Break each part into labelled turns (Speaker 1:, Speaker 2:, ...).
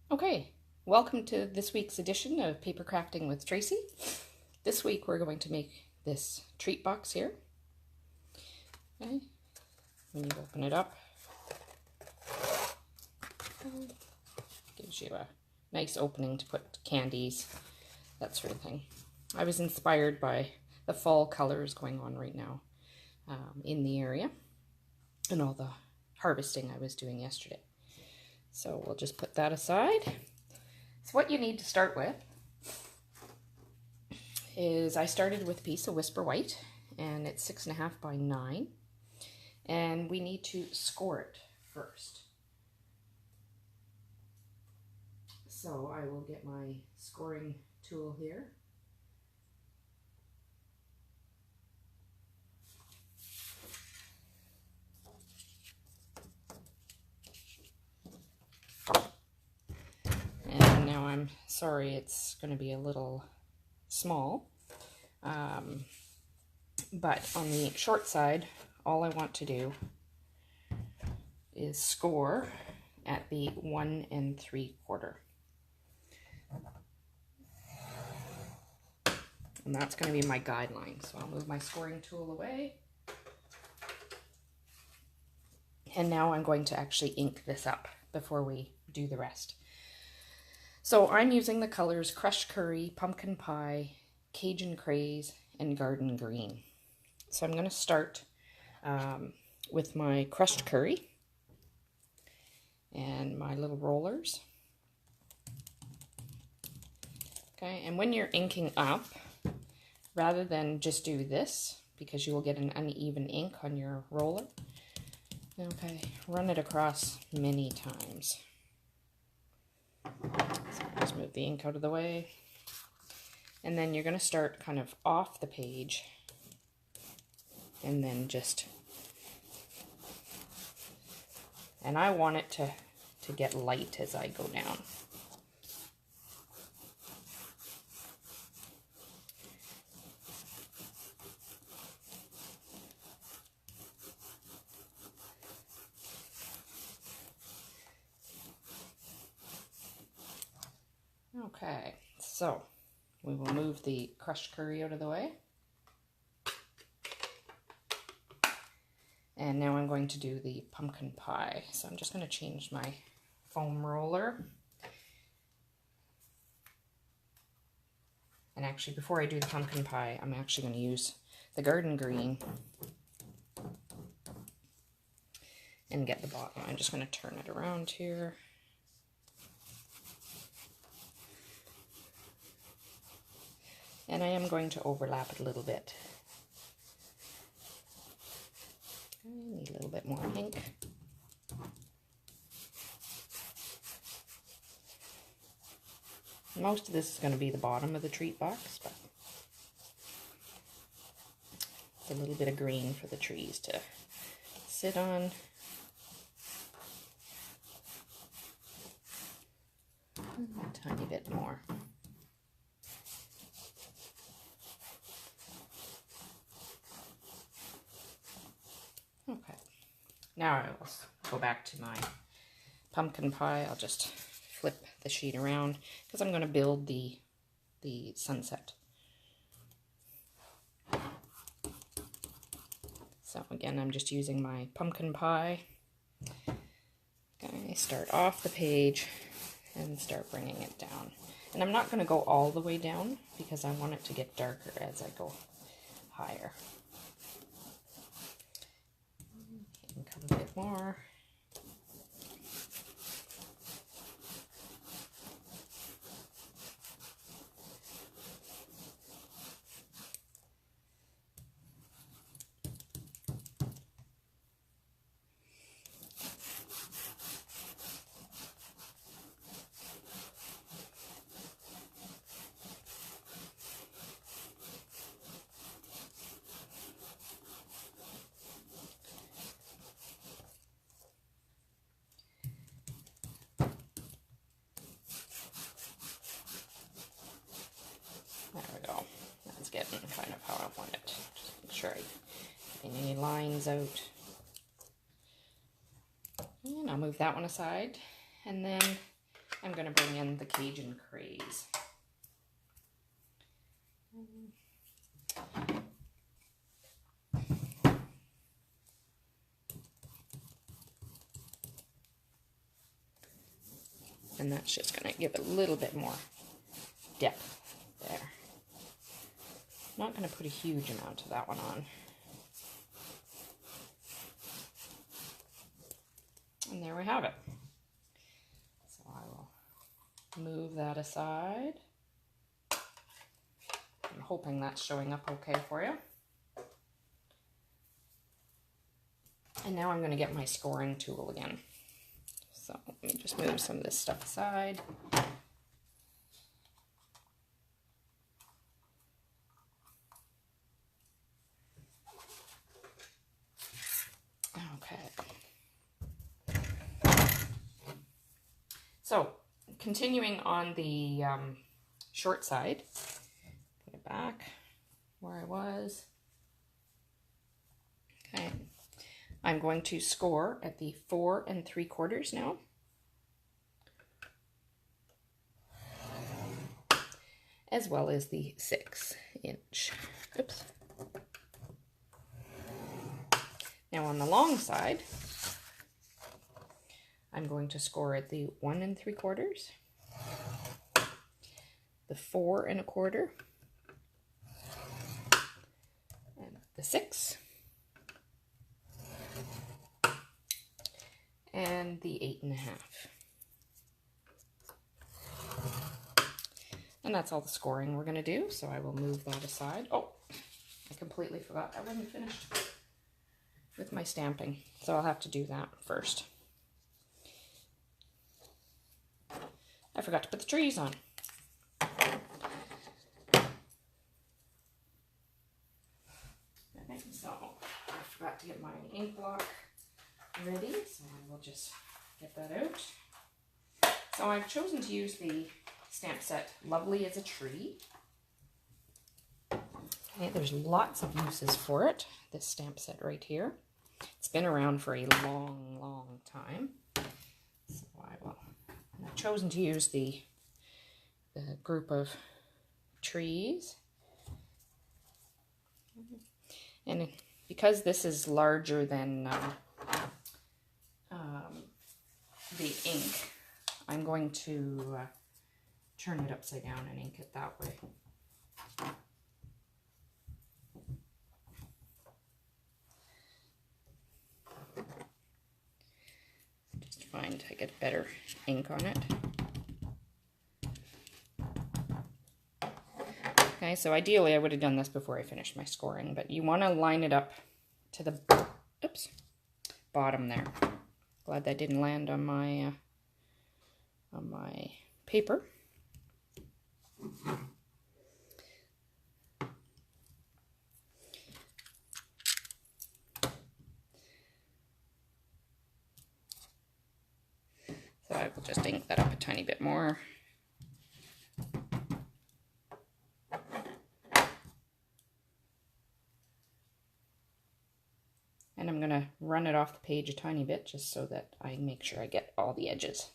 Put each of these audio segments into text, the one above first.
Speaker 1: Okay, welcome to this week's edition of Paper Crafting with Tracy. This week we're going to make this treat box here. Okay, when you open it up, gives you a nice opening to put candies, that sort of thing. I was inspired by the fall colors going on right now in the area and all the harvesting I was doing yesterday. So we'll just put that aside. So what you need to start with is I started with a piece of Whisper White, and it's 6.5 by 9, and we need to score it first. So I will get my scoring tool here. And now I'm sorry, it's going to be a little small. But on the short side, all I want to do is score at the 1 3/4. And that's going to be my guideline. So I'll move my scoring tool away. And now I'm going to actually ink this up before we do the rest. So I'm using the colors Crushed Curry, Pumpkin Pie, Cajun Craze, and Garden Green. So I'm going to start with my Crushed Curry and my little rollers. Okay, and when you're inking up, rather than just do this, because you will get an uneven ink on your roller, okay, run it across many times. So just move the ink out of the way. And then you're going to start kind of off the page and then just, and I want it to get light as I go down. Okay, so we will move the Crushed Curry out of the way. And now I'm going to do the Pumpkin Pie. So I'm just going to change my foam roller. And actually, before I do the Pumpkin Pie, I'm actually going to use the Garden Green and get the bottom. I'm just going to turn it around here. And I am going to overlap it a little bit. I need a little bit more ink. Most of this is going to be the bottom of the treat box, but a little bit of green for the trees to sit on. A tiny bit more. Okay, now I will go back to my Pumpkin Pie. I'll just flip the sheet around because I'm going to build the sunset. So again, I'm just using my Pumpkin Pie. Okay, start off the page and start bringing it down. And I'm not going to go all the way down because I want it to get darker as I go higher. Ink a bit more. There we go. That's getting kind of how I want it. Just make sure I get any lines out. And I'll move that one aside. And then I'm going to bring in the Cajun Craze. And that's just going to give a little bit more depth there. Not going to put a huge amount of that one on. And there we have it. So I will move that aside. I'm hoping that's showing up okay for you. And now I'm going to get my scoring tool again. So let me just move some of this stuff aside. Okay. So continuing on the short side, put it back where I was. Okay. I'm going to score at the 4 3/4 now. As well as the 6-inch. Oops. Now on the long side, I'm going to score at the 1 3/4, the 4 1/4, and the 6, and the 8 1/2. And that's all the scoring we're going to do, so I will move that aside. Oh, I completely forgot I wasn't finished with my stamping, so I'll have to do that first. I forgot to put the trees on. Okay, so I forgot to get my ink block ready, so I will just get that out. So I've chosen to use the stamp set Lovely as a Tree. Okay, there's lots of uses for it, this stamp set right here. It's been around for a long, long time. So I've chosen to use the group of trees. And because this is larger than the ink, I'm going to turn it upside down and ink it that way. Just find I get better ink on it. Okay, so ideally I would have done this before I finished my scoring, but you want to line it up to the bottom there. Glad that didn't land on my paper. So I will just ink that up a tiny bit more. And I'm going to run it off the page a tiny bit just so that I make sure I get all the edges.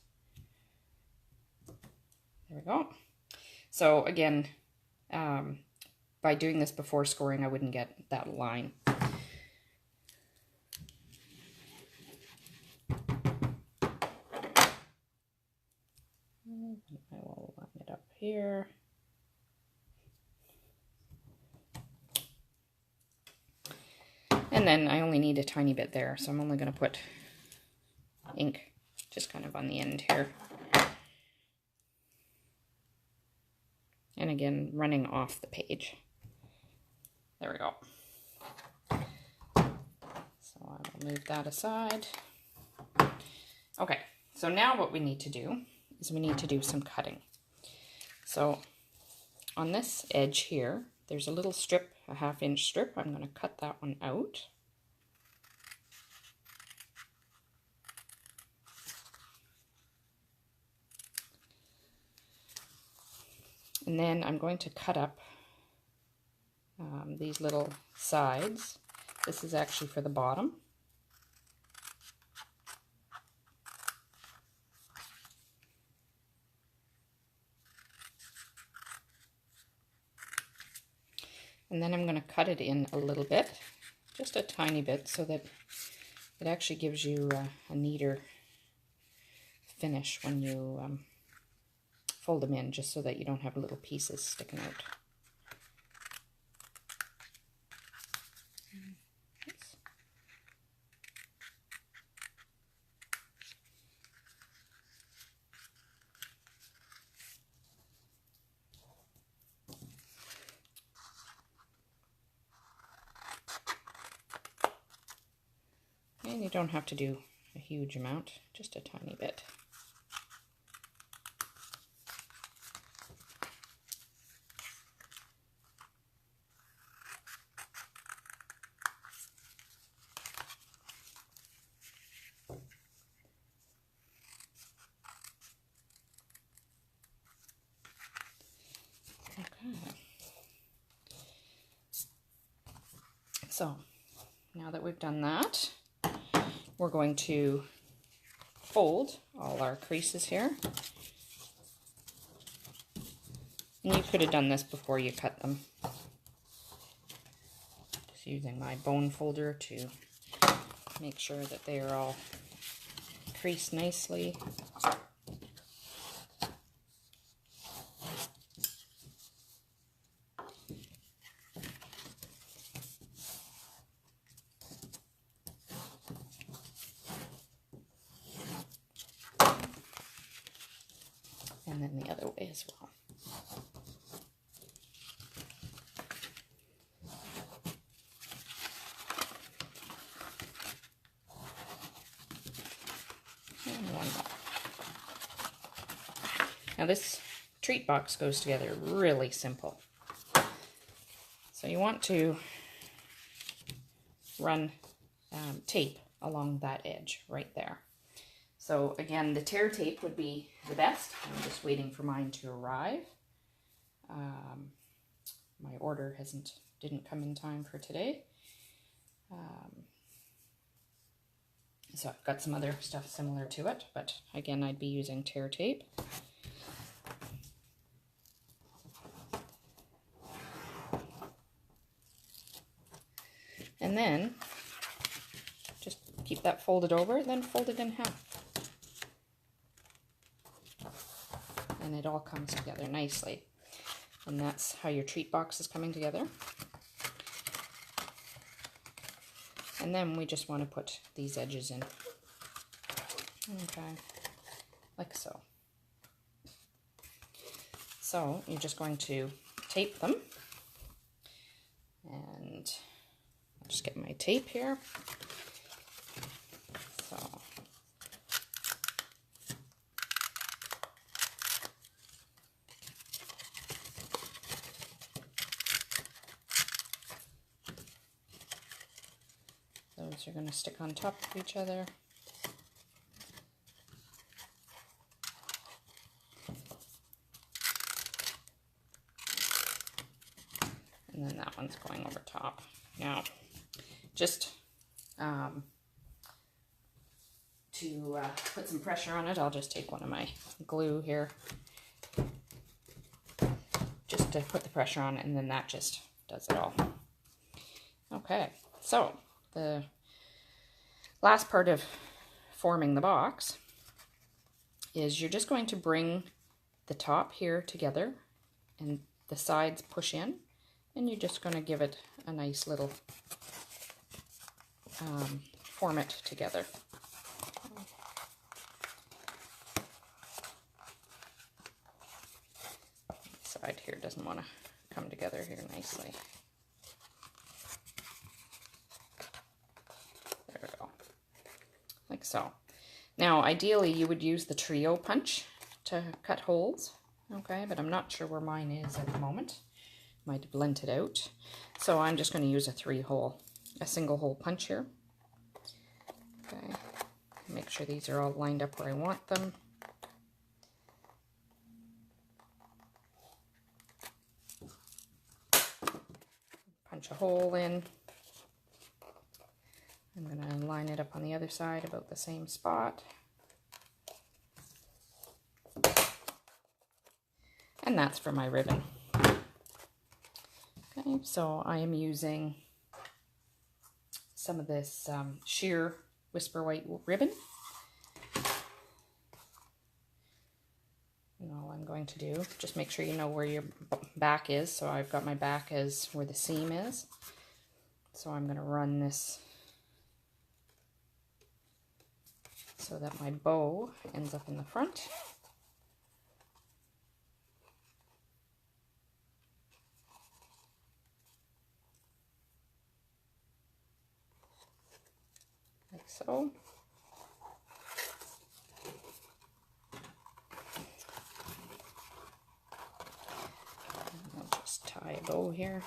Speaker 1: There we go. So again, by doing this before scoring, I wouldn't get that line. I will line it up here. And then I only need a tiny bit there, so I'm only going to put ink just kind of on the end here. And again, running off the page. There we go. So I will move that aside. Okay, so now what we need to do is we need to do some cutting. So on this edge here, there's a little strip, a 1/2-inch strip. I'm going to cut that one out. And then I'm going to cut up these little sides. This is actually for the bottom. And then I'm going to cut it in a little bit, just a tiny bit, so that it actually gives you a neater finish when you fold them in, just so that you don't have little pieces sticking out. And you don't have to do a huge amount, just a tiny bit. Okay. So now that we've done that, we're going to fold all our creases here. And you could have done this before you cut them. Just using my bone folder to make sure that they are all creased nicely. And then the other way as well. And one more. Now this treat box goes together really simple. So you want to run tape along that edge right there. So again, the tear tape would be the best. I'm just waiting for mine to arrive. My order didn't come in time for today. So I've got some other stuff similar to it, but again, I'd be using tear tape. And then just keep that folded over, then fold it in half. And it all comes together nicely. And that's how your treat box is coming together. And then we just want to put these edges in. Okay, like so. So you're just going to tape them. And I'll just get my tape here. So those are going to stick on top of each other. And then that one's going over top. Now, just to put some pressure on it, I'll just take one of my glue here, just to put the pressure on it, and then that just does it all. Okay, so the last part of forming the box is you're just going to bring the top here together and the sides push in, and you're just going to give it a nice little form it together. The side here doesn't want to come together here nicely. There we go. Like so. Now, ideally, you would use the trio punch to cut holes, okay, but I'm not sure where mine is at the moment. Might have blended out. So I'm just going to use a single hole punch here. Okay, make sure these are all lined up where I want them. Punch a hole in. I'm going to line it up on the other side about the same spot. And that's for my ribbon. Okay, Okay, so I am using some of this sheer Whisper White ribbon. And all I'm going to do, just make sure you know where your back is. So I've got my back as where the seam is. So I'm going to run this so that my bow ends up in the front. Like so. And I'll just tie a bow here.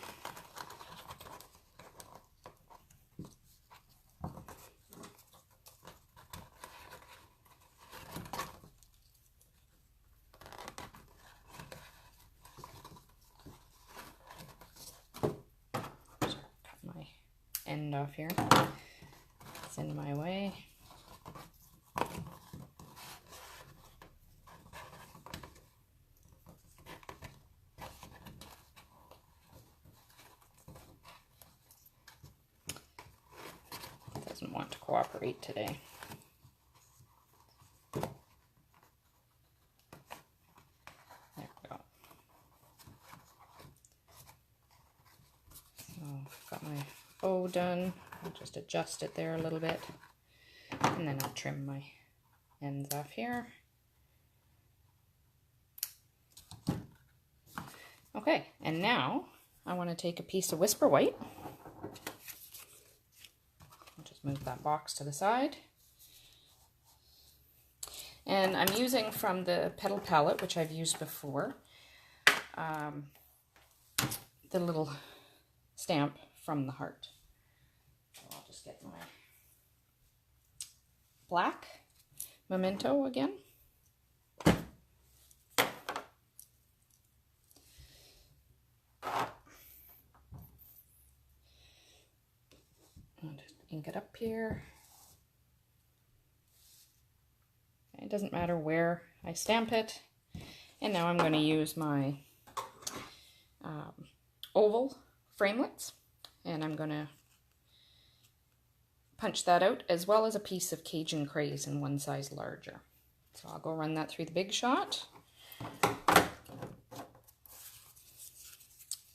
Speaker 1: Cut my end off here. It's in my way. Doesn't want to cooperate today. There we go. So I've got my bow done. I'll just adjust it there a little bit, and then I'll trim my ends off here. Okay, and now I want to take a piece of Whisper White. I'll just move that box to the side. And I'm using from the petal palette, which I've used before, the little stamp from the heart. So I'll just get my black memento again. I'll just ink it up here. It doesn't matter where I stamp it. And now I'm going to use my oval framelits, and I'm going to punch that out, as well as a piece of Cajun Craze in one size larger. So I'll go run that through the Big Shot.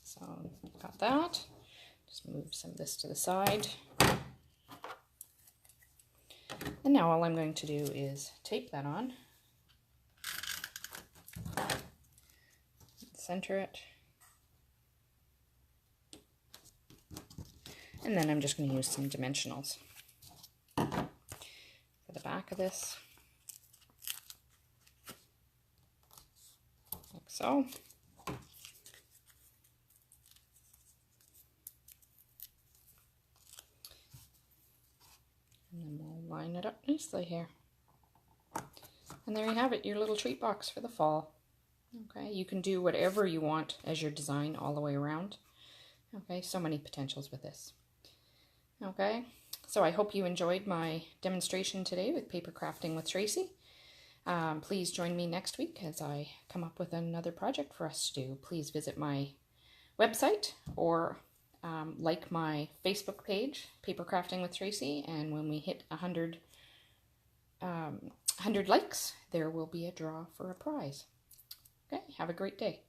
Speaker 1: So got that. Just move some of this to the side. And now all I'm going to do is tape that on. Center it. And then I'm just going to use some dimensionals for the back of this. Like so. And then we'll line it up nicely here. And there you have it, your little treat box for the fall. Okay, you can do whatever you want as your design all the way around. Okay, so many potentials with this. Okay, so I hope you enjoyed my demonstration today with paper crafting with Tracy. Please join me next week as I come up with another project for us to do. Please visit my website or like my Facebook page, Paper Crafting with Tracy, and when we hit 100 likes, there will be a draw for a prize. Okay, have a great day.